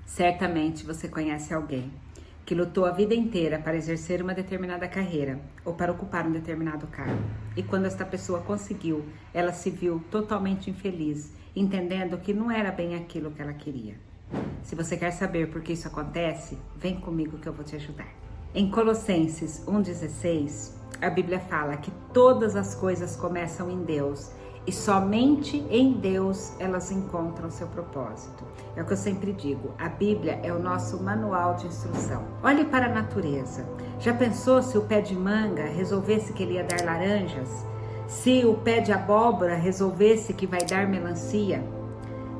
Certamente você conhece alguém que lutou a vida inteira para exercer uma determinada carreira ou para ocupar um determinado cargo. E quando esta pessoa conseguiu, ela se viu totalmente infeliz, entendendo que não era bem aquilo que ela queria. Se você quer saber por que isso acontece, vem comigo que eu vou te ajudar. Em Colossenses 1,16, a Bíblia fala que todas as coisas começam em Deus e somente em Deus elas encontram seu propósito. É o que eu sempre digo, a Bíblia é o nosso manual de instrução. Olhe para a natureza. Já pensou se o pé de manga resolvesse que ele ia dar laranjas? Se o pé de abóbora resolvesse que vai dar melancia?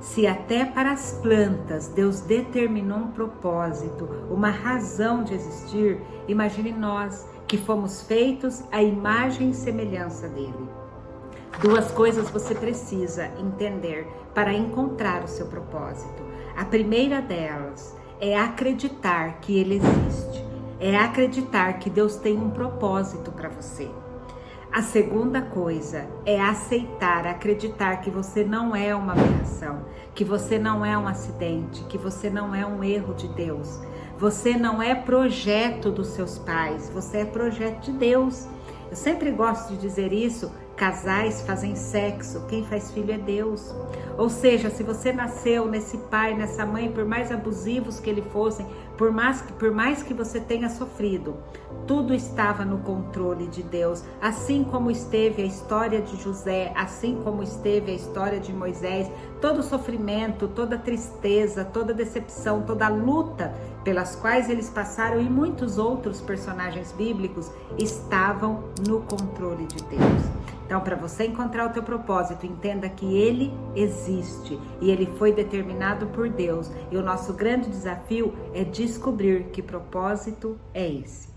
Se até para as plantas Deus determinou um propósito, uma razão de existir, imagine nós que fomos feitos à imagem e semelhança dele. Duas coisas você precisa entender para encontrar o seu propósito. A primeira delas é acreditar que ele existe, é acreditar que Deus tem um propósito para você. A segunda coisa é aceitar, acreditar que você não é uma aberração, que você não é um acidente, que você não é um erro de Deus. Você não é projeto dos seus pais, você é projeto de Deus. Eu sempre gosto de dizer isso, casais fazem sexo, quem faz filho é Deus. Ou seja, se você nasceu nesse pai, nessa mãe, por mais abusivos que eles fossem, por mais que você tenha sofrido, tudo estava no controle de Deus. Assim como esteve a história de José, assim como esteve a história de Moisés, todo o sofrimento, toda a tristeza, toda a decepção, toda a luta pelas quais eles passaram e muitos outros personagens bíblicos estavam no controle de Deus. Então, para você encontrar o teu propósito, entenda que ele existe e ele foi determinado por Deus. E o nosso grande desafio é descobrir que propósito é esse.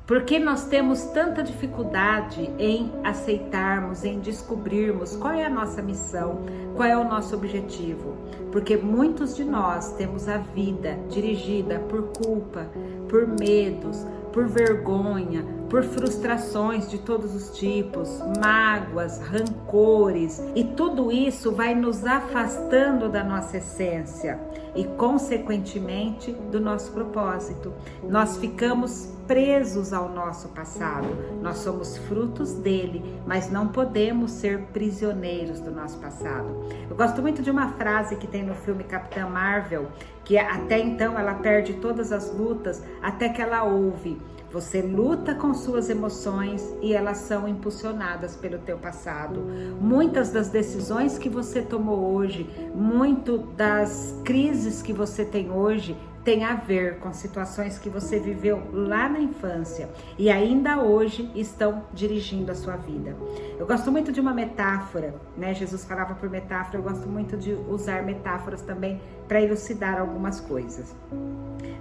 Por que nós temos tanta dificuldade em aceitarmos, em descobrirmos qual é a nossa missão, qual é o nosso objetivo? Porque muitos de nós temos a vida dirigida por culpa, por medos, por vergonha, por frustrações de todos os tipos, mágoas, rancores, e tudo isso vai nos afastando da nossa essência e, consequentemente, do nosso propósito. Nós ficamos presos ao nosso passado, nós somos frutos dele, mas não podemos ser prisioneiros do nosso passado. Eu gosto muito de uma frase que tem no filme Capitã Marvel, que até então ela perde todas as lutas, até que ela ouve: você luta com suas emoções e elas são impulsionadas pelo teu passado. Muitas das decisões que você tomou hoje, muito das crises que você tem hoje, tem a ver com situações que você viveu lá na infância e ainda hoje estão dirigindo a sua vida. Eu gosto muito de uma metáfora, né? Jesus falava por metáfora, eu gosto muito de usar metáforas também para elucidar algumas coisas.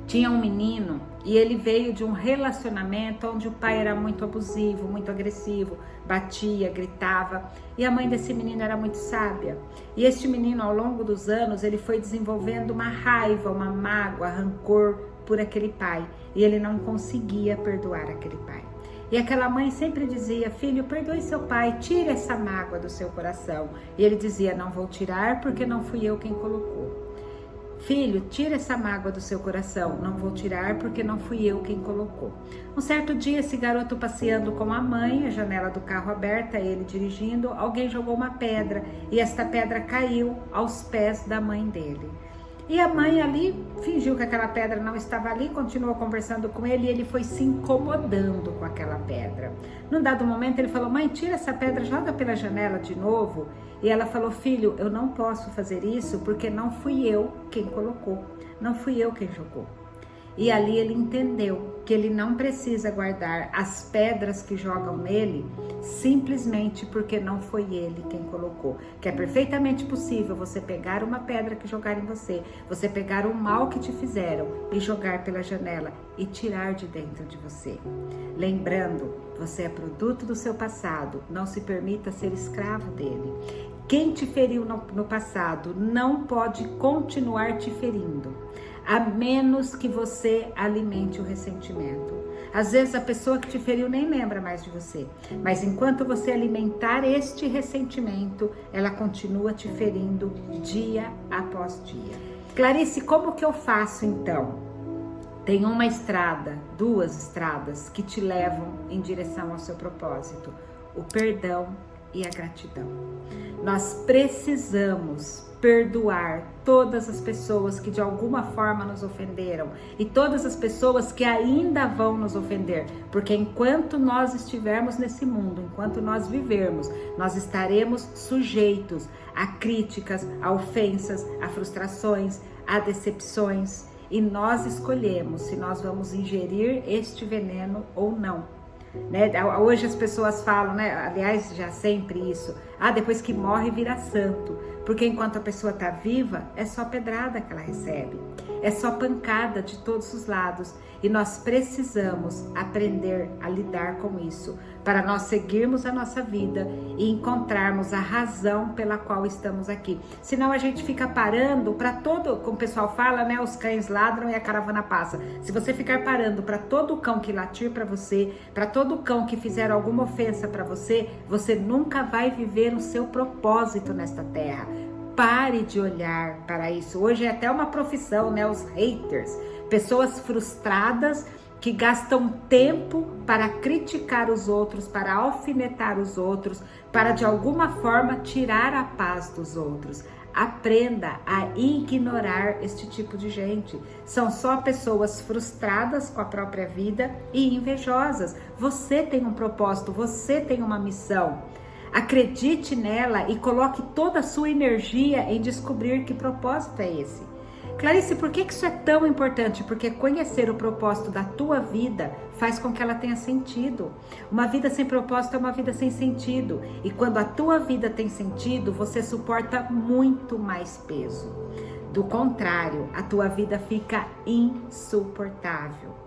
Tinha um menino e ele veio de um relacionamento onde o pai era muito abusivo, muito agressivo, batia, gritava, e a mãe desse menino era muito sábia. E este menino, ao longo dos anos, ele foi desenvolvendo uma raiva, uma mágoa, rancor por aquele pai, e ele não conseguia perdoar aquele pai. E aquela mãe sempre dizia: filho, perdoe seu pai, tire essa mágoa do seu coração. E ele dizia: não vou tirar porque não fui eu quem colocou. Filho, tira essa mágoa do seu coração. Não vou tirar porque não fui eu quem colocou. Um certo dia, esse garoto passeando com a mãe, a janela do carro aberta, ele dirigindo, alguém jogou uma pedra e esta pedra caiu aos pés da mãe dele. E a mãe ali fingiu que aquela pedra não estava ali, continuou conversando com ele e ele foi se incomodando com aquela pedra. Num dado momento ele falou: mãe, tira essa pedra, joga pela janela de novo. E ela falou: filho, eu não posso fazer isso porque não fui eu quem colocou, não fui eu quem jogou. E ali ele entendeu que ele não precisa guardar as pedras que jogam nele simplesmente porque não foi ele quem colocou. Que é perfeitamente possível você pegar uma pedra que jogaram em você, você pegar o mal que te fizeram e jogar pela janela e tirar de dentro de você. Lembrando, você é produto do seu passado, não se permita ser escravo dele. Quem te feriu no passado não pode continuar te ferindo, a menos que você alimente o ressentimento. Às vezes a pessoa que te feriu nem lembra mais de você, mas enquanto você alimentar este ressentimento, ela continua te ferindo dia após dia. Clarice, como que eu faço então? Tem uma estrada, duas estradas que te levam em direção ao seu propósito: o perdão e a gratidão. Nós precisamos perdoar todas as pessoas que de alguma forma nos ofenderam e todas as pessoas que ainda vão nos ofender, porque enquanto nós estivermos nesse mundo, enquanto nós vivermos, nós estaremos sujeitos a críticas, a ofensas, a frustrações, a decepções, e nós escolhemos se nós vamos ingerir este veneno ou não. Né? Hoje as pessoas falam, né? Aliás, já sempre isso, depois que morre vira santo, porque enquanto a pessoa está viva é só pedrada que ela recebe, é só pancada de todos os lados, e nós precisamos aprender a lidar com isso para nós seguirmos a nossa vida e encontrarmos a razão pela qual estamos aqui. Senão a gente fica parando para todo, como o pessoal fala, né? Os cães ladram e a caravana passa. Se você ficar parando para todo cão que latir para você, para todo cão que fizer alguma ofensa para você, você nunca vai viver o seu propósito nesta terra. Pare de olhar para isso. Hoje é até uma profissão, né? Os haters, pessoas frustradas que gastam tempo para criticar os outros, para alfinetar os outros, para de alguma forma tirar a paz dos outros. Aprenda a ignorar este tipo de gente. São só pessoas frustradas com a própria vida e invejosas. Você tem um propósito, você tem uma missão. Acredite nela e coloque toda a sua energia em descobrir que propósito é esse. Clarice, por que isso é tão importante? Porque conhecer o propósito da tua vida faz com que ela tenha sentido. Uma vida sem propósito é uma vida sem sentido. E quando a tua vida tem sentido, você suporta muito mais peso. Do contrário, a tua vida fica insuportável.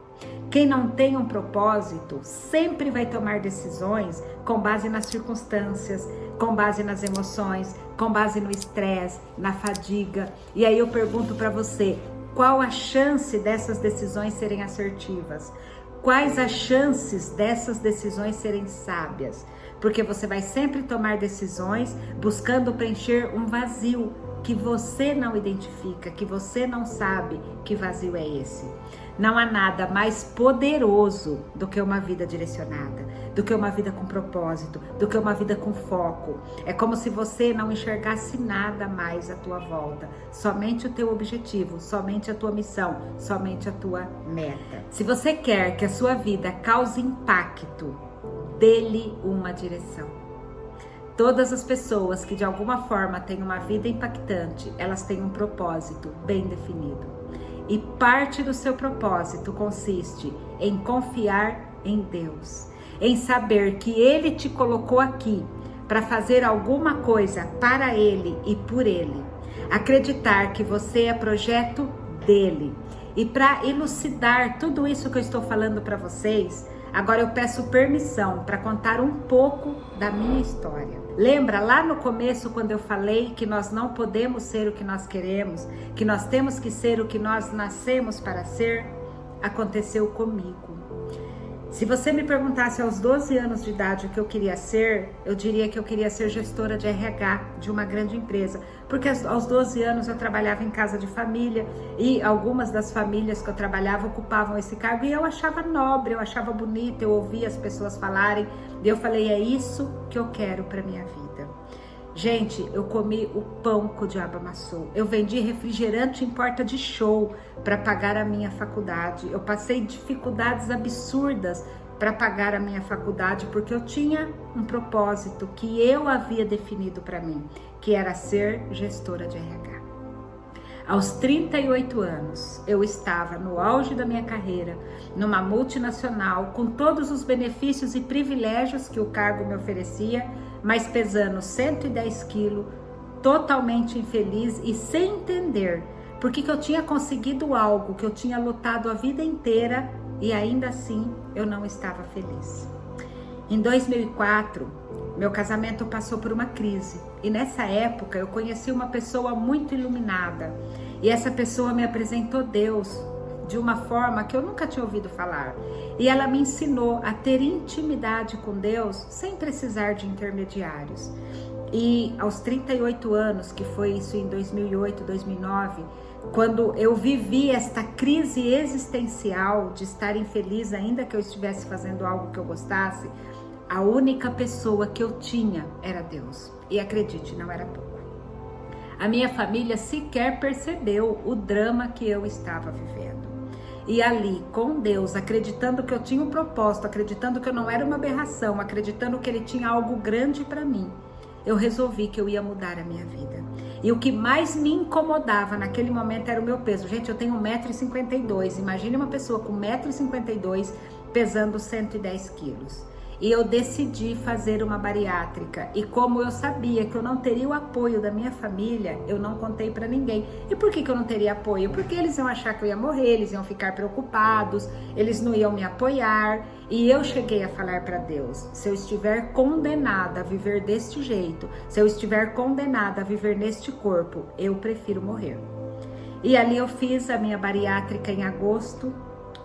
Quem não tem um propósito sempre vai tomar decisões com base nas circunstâncias, com base nas emoções, com base no estresse, na fadiga. E aí eu pergunto para você, qual a chance dessas decisões serem assertivas? Quais as chances dessas decisões serem sábias? Porque você vai sempre tomar decisões buscando preencher um vazio que você não identifica, que você não sabe que vazio é esse. Não há nada mais poderoso do que uma vida direcionada, do que uma vida com propósito, do que uma vida com foco. É como se você não enxergasse nada mais à tua volta, somente o teu objetivo, somente a tua missão, somente a tua meta. Se você quer que a sua vida cause impacto, dê-lhe uma direção. Todas as pessoas que de alguma forma têm uma vida impactante, elas têm um propósito bem definido. E parte do seu propósito consiste em confiar em Deus, em saber que Ele te colocou aqui para fazer alguma coisa para Ele e por Ele. Acreditar que você é projeto dEle. E para elucidar tudo isso que eu estou falando para vocês, agora eu peço permissão para contar um pouco da minha história. Lembra lá no começo quando eu falei que nós não podemos ser o que nós queremos, que nós temos que ser o que nós nascemos para ser? Aconteceu comigo. Se você me perguntasse aos 12 anos de idade o que eu queria ser, eu diria que eu queria ser gestora de RH de uma grande empresa, porque aos 12 anos eu trabalhava em casa de família e algumas das famílias que eu trabalhava ocupavam esse cargo e eu achava nobre, eu achava bonito, eu ouvia as pessoas falarem e eu falei, é isso que eu quero para minha vida. Gente, eu comi o pão que o diabo amassou. Eu vendi refrigerante em porta de show para pagar a minha faculdade. Eu passei dificuldades absurdas para pagar a minha faculdade porque eu tinha um propósito que eu havia definido para mim, que era ser gestora de RH. Aos 38 anos, eu estava no auge da minha carreira, numa multinacional, com todos os benefícios e privilégios que o cargo me oferecia, mas pesando 110 quilos, totalmente infeliz e sem entender por que eu tinha conseguido algo que eu tinha lutado a vida inteira e ainda assim eu não estava feliz. Em 2004, meu casamento passou por uma crise e nessa época eu conheci uma pessoa muito iluminada e essa pessoa me apresentou Deus de uma forma que eu nunca tinha ouvido falar. E ela me ensinou a ter intimidade com Deus sem precisar de intermediários. E aos 38 anos, que foi isso em 2008, 2009, quando eu vivi esta crise existencial de estar infeliz, ainda que eu estivesse fazendo algo que eu gostasse, a única pessoa que eu tinha era Deus. E acredite, não era pouco. A minha família sequer percebeu o drama que eu estava vivendo. E ali, com Deus, acreditando que eu tinha um propósito, acreditando que eu não era uma aberração, acreditando que Ele tinha algo grande para mim, eu resolvi que eu ia mudar a minha vida. E o que mais me incomodava naquele momento era o meu peso. Gente, eu tenho 1,52 m. Imagine uma pessoa com 1,52 m pesando 110 quilos. E eu decidi fazer uma bariátrica. E como eu sabia que eu não teria o apoio da minha família, eu não contei para ninguém. E por que eu não teria apoio? Porque eles iam achar que eu ia morrer, eles iam ficar preocupados, eles não iam me apoiar. E eu cheguei a falar para Deus: se eu estiver condenada a viver deste jeito, se eu estiver condenada a viver neste corpo, eu prefiro morrer. E ali eu fiz a minha bariátrica em agosto.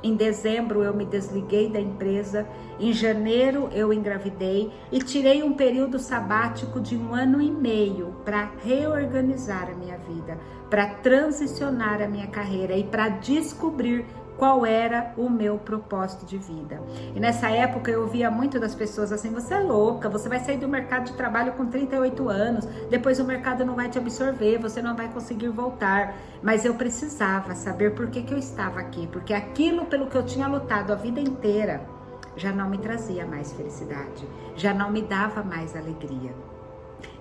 Em dezembro eu me desliguei da empresa, em janeiro eu engravidei e tirei um período sabático de 1 ano e meio para reorganizar a minha vida, para transicionar a minha carreira e para descobrir qual era o meu propósito de vida. E nessa época eu ouvia muito das pessoas assim: você é louca, você vai sair do mercado de trabalho com 38 anos, depois o mercado não vai te absorver, você não vai conseguir voltar. Mas eu precisava saber por que eu estava aqui, porque aquilo pelo que eu tinha lutado a vida inteira já não me trazia mais felicidade, já não me dava mais alegria.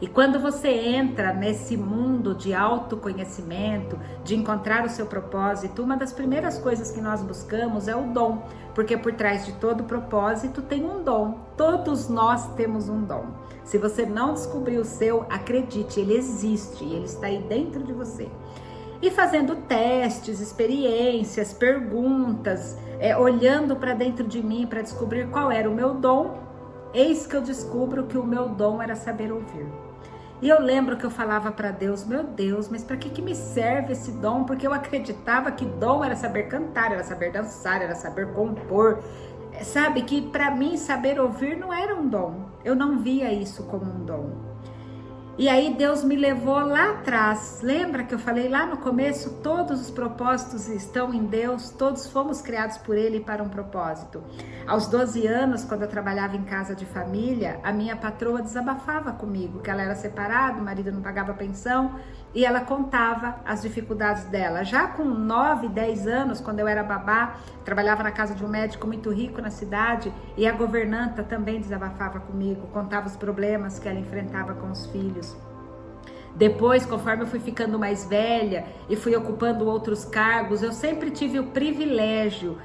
E quando você entra nesse mundo de autoconhecimento, de encontrar o seu propósito, uma das primeiras coisas que nós buscamos é o dom, porque por trás de todo propósito tem um dom. Todos nós temos um dom. Se você não descobriu o seu, acredite, ele existe, ele está aí dentro de você. E fazendo testes, experiências, perguntas, olhando para dentro de mim para descobrir qual era o meu dom, eis que eu descubro que o meu dom era saber ouvir. E eu lembro que eu falava para Deus: meu Deus, mas para que me serve esse dom? Porque eu acreditava que dom era saber cantar, era saber dançar, era saber compor. Sabe que para mim saber ouvir não era um dom. Eu não via isso como um dom. E aí Deus me levou lá atrás. Lembra que eu falei lá no começo? Todos os propósitos estão em Deus, todos fomos criados por Ele para um propósito. Aos 12 anos, quando eu trabalhava em casa de família, a minha patroa desabafava comigo, que ela era separada, o marido não pagava pensão, e ela contava as dificuldades dela. Já com 9, 10 anos, quando eu era babá, trabalhava na casa de um médico muito rico na cidade, e a governanta também desabafava comigo, contava os problemas que ela enfrentava com os filhos. Depois, conforme eu fui ficando mais velha e fui ocupando outros cargos, eu sempre tive o privilégio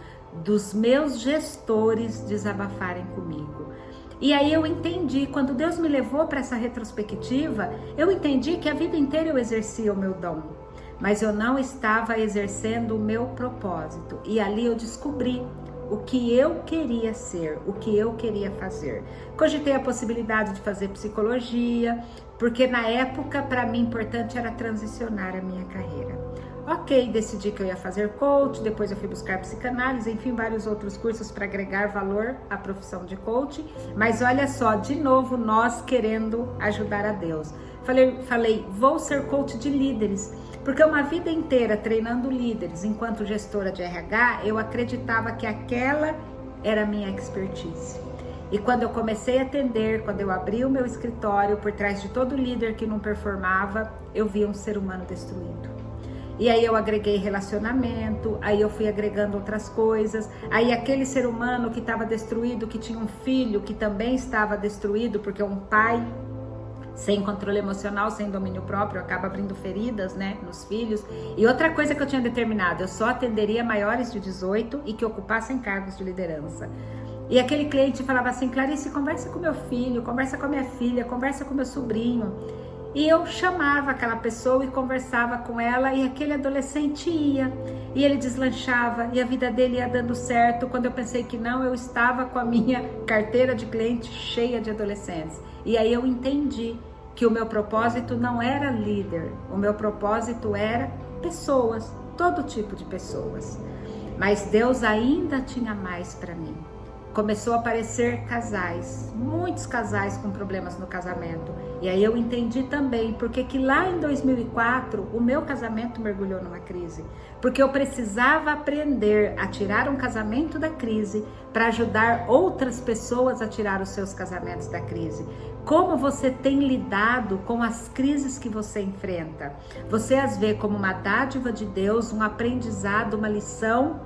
dos meus gestores desabafarem comigo. E aí eu entendi, quando Deus me levou para essa retrospectiva, eu entendi que a vida inteira eu exercia o meu dom, mas eu não estava exercendo o meu propósito. E ali eu descobri o que eu queria ser, o que eu queria fazer. Cogitei a possibilidade de fazer psicologia, porque na época para mim importante era transicionar a minha carreira. Ok, decidi que eu ia fazer coach, depois eu fui buscar psicanálise, enfim, vários outros cursos para agregar valor à profissão de coach. Mas olha só, de novo, nós querendo ajudar a Deus. Falei, vou ser coach de líderes, porque uma vida inteira treinando líderes enquanto gestora de RH, eu acreditava que aquela era a minha expertise. E quando eu comecei a atender, quando eu abri o meu escritório, por trás de todo líder que não performava, eu via um ser humano destruído. E aí eu agreguei relacionamento, aí eu fui agregando outras coisas, aí aquele ser humano que estava destruído, que tinha um filho que também estava destruído, porque um pai sem controle emocional, sem domínio próprio, acaba abrindo feridas, né, nos filhos. E outra coisa que eu tinha determinado, eu só atenderia maiores de 18 e que ocupassem cargos de liderança. E aquele cliente falava assim: Clarice, conversa com meu filho, conversa com a minha filha, conversa com meu sobrinho. E eu chamava aquela pessoa e conversava com ela, e aquele adolescente ia, e ele deslanchava, e a vida dele ia dando certo. Quando eu pensei que não, eu estava com a minha carteira de cliente cheia de adolescentes. E aí eu entendi que o meu propósito não era líder, o meu propósito era pessoas, todo tipo de pessoas. Mas Deus ainda tinha mais para mim. começou a aparecer casais, muitos casais com problemas no casamento. E aí eu entendi também porque que lá em 2004 o meu casamento mergulhou numa crise. Porque eu precisava aprender a tirar um casamento da crise para ajudar outras pessoas a tirar os seus casamentos da crise. Como você tem lidado com as crises que você enfrenta? Você as vê como uma dádiva de Deus, um aprendizado, uma lição?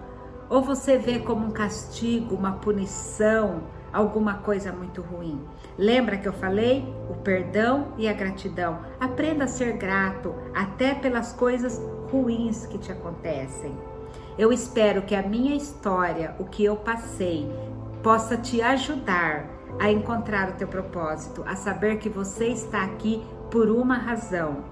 Ou você vê como um castigo, uma punição, alguma coisa muito ruim? Lembra que eu falei? O perdão e a gratidão. Aprenda a ser grato até pelas coisas ruins que te acontecem. Eu espero que a minha história, o que eu passei, possa te ajudar a encontrar o teu propósito, a saber que você está aqui por uma razão.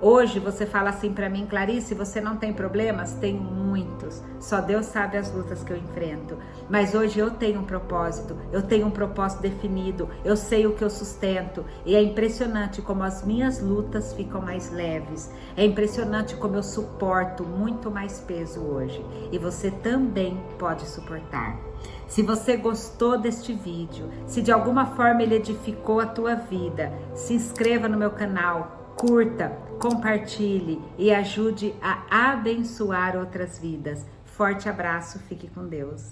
Hoje você fala assim para mim: Clarice, você não tem problemas? Tenho muitos. Só Deus sabe as lutas que eu enfrento. Mas hoje eu tenho um propósito. Eu tenho um propósito definido. Eu sei o que eu sustento. E é impressionante como as minhas lutas ficam mais leves. É impressionante como eu suporto muito mais peso hoje. E você também pode suportar. Se você gostou deste vídeo, se de alguma forma ele edificou a tua vida, se inscreva no meu canal. Curta, compartilhe e ajude a abençoar outras vidas. Forte abraço, fique com Deus.